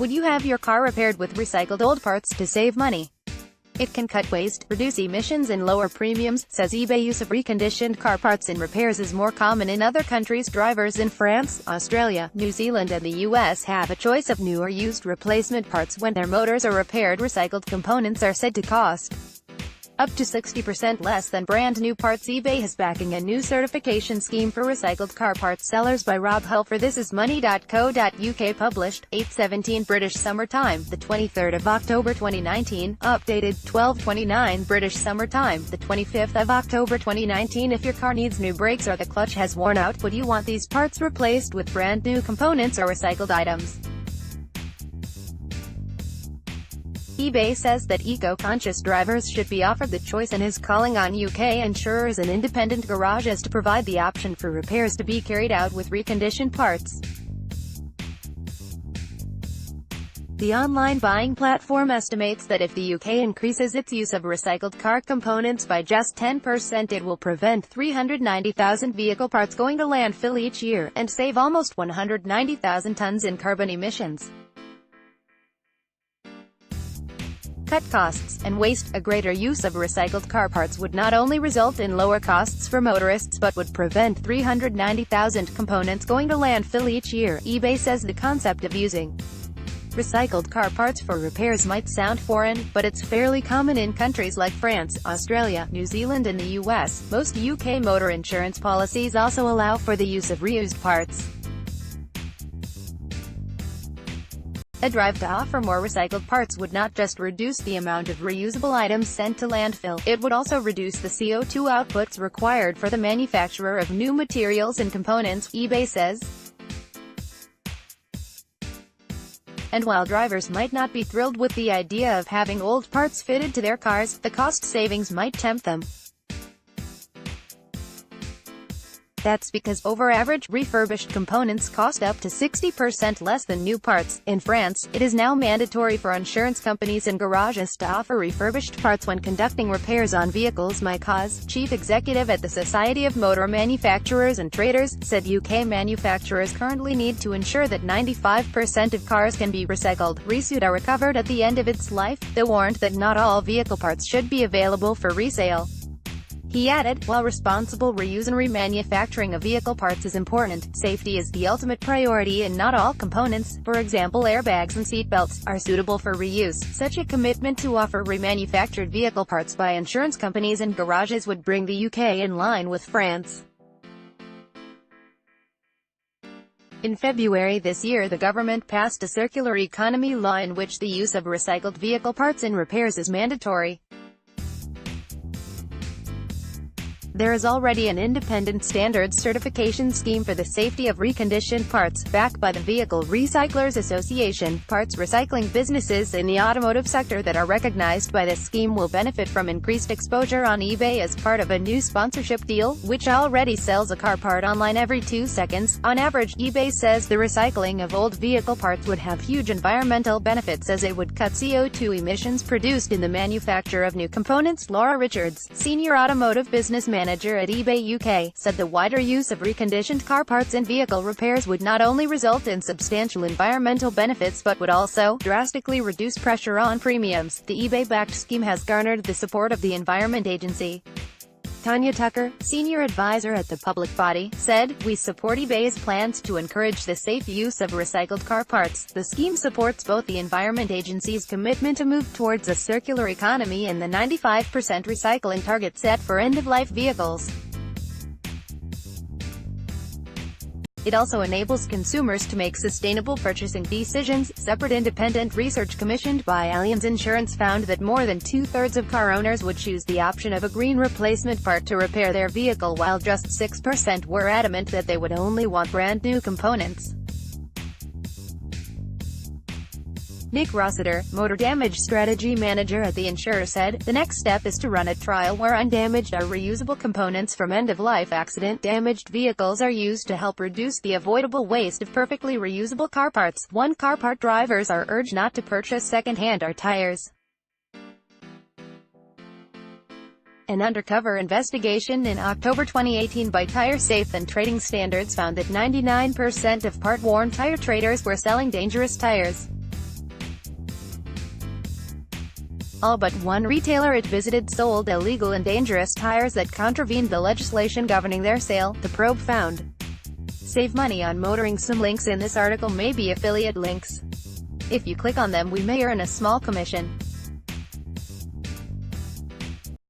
Would you have your car repaired with recycled old parts to save money? It can cut waste, reduce emissions and lower premiums, says eBay. Use of reconditioned car parts in repairs is more common in other countries. Drivers in France, Australia, New Zealand and the US have a choice of new or used replacement parts when their motors are repaired. Recycled components are said to cost up to 60% less than brand new parts. eBay is backing a new certification scheme for recycled car parts sellers by Rob Hull. For This Is Money.co.uk, published 8:17 British Summer Time, the 23rd of October 2019, updated 12:29 British Summer Time, the 25th of October 2019. If your car needs new brakes or the clutch has worn out, would you want these parts replaced with brand new components or recycled items? eBay says that eco-conscious drivers should be offered the choice and is calling on UK insurers and independent garages to provide the option for repairs to be carried out with reconditioned parts. The online buying platform estimates that if the UK increases its use of recycled car components by just 10%, it will prevent 390,000 vehicle parts going to landfill each year, and save almost 190,000 tons in carbon emissions. Cut costs and waste. A greater use of recycled car parts would not only result in lower costs for motorists but would prevent 390,000 components going to landfill each year. eBay says the concept of using recycled car parts for repairs might sound foreign, but it's fairly common in countries like France, Australia, New Zealand and the US. Most UK motor insurance policies also allow for the use of reused parts. A drive to offer more recycled parts would not just reduce the amount of reusable items sent to landfill, it would also reduce the CO2 outputs required for the manufacture of new materials and components, eBay says. And while drivers might not be thrilled with the idea of having old parts fitted to their cars, the cost savings might tempt them. That's because over-average, refurbished components cost up to 60% less than new parts. In France, it is now mandatory for insurance companies and garages to offer refurbished parts when conducting repairs on vehicles. Mike Hawes, chief executive at the Society of Motor Manufacturers and Traders, said UK manufacturers currently need to ensure that 95% of cars can be recycled, reused or recovered at the end of its life, though warned that not all vehicle parts should be available for resale. He added, while responsible reuse and remanufacturing of vehicle parts is important, safety is the ultimate priority and not all components, for example airbags and seatbelts, are suitable for reuse. Such a commitment to offer remanufactured vehicle parts by insurance companies and garages would bring the UK in line with France. In February this year, the government passed a circular economy law in which the use of recycled vehicle parts in repairs is mandatory. There is already an independent standards certification scheme for the safety of reconditioned parts, backed by the Vehicle Recyclers Association. Parts recycling businesses in the automotive sector that are recognized by this scheme will benefit from increased exposure on eBay as part of a new sponsorship deal, which already sells a car part online every 2 seconds. On average, eBay says the recycling of old vehicle parts would have huge environmental benefits as it would cut CO2 emissions produced in the manufacture of new components. Laura Richards, senior automotive business manager at eBay UK, said the wider use of reconditioned car parts in vehicle repairs would not only result in substantial environmental benefits but would also drastically reduce pressure on premiums. The eBay-backed scheme has garnered the support of the Environment Agency. Tanya Tucker, senior advisor at the public body, said, "We support eBay's plans to encourage the safe use of recycled car parts. The scheme supports both the Environment Agency's commitment to move towards a circular economy and the 95% recycling target set for end-of-life vehicles. It also enables consumers to make sustainable purchasing decisions." Separate independent research commissioned by Allianz Insurance found that more than 2/3 of car owners would choose the option of a green replacement part to repair their vehicle, while just 6% were adamant that they would only want brand new components. Nick Rossiter, motor damage strategy manager at the insurer, said, "The next step is to run a trial where undamaged or reusable components from end-of-life accident-damaged vehicles are used to help reduce the avoidable waste of perfectly reusable car parts." One car part drivers are urged not to purchase second-hand or tires. An undercover investigation in October 2018 by Tire Safe and Trading Standards found that 99% of part-worn tire traders were selling dangerous tires. All but one retailer it visited sold illegal and dangerous tires that contravened the legislation governing their sale, the probe found. Save money on motoring. Some links in this article may be affiliate links. If you click on them, we may earn a small commission.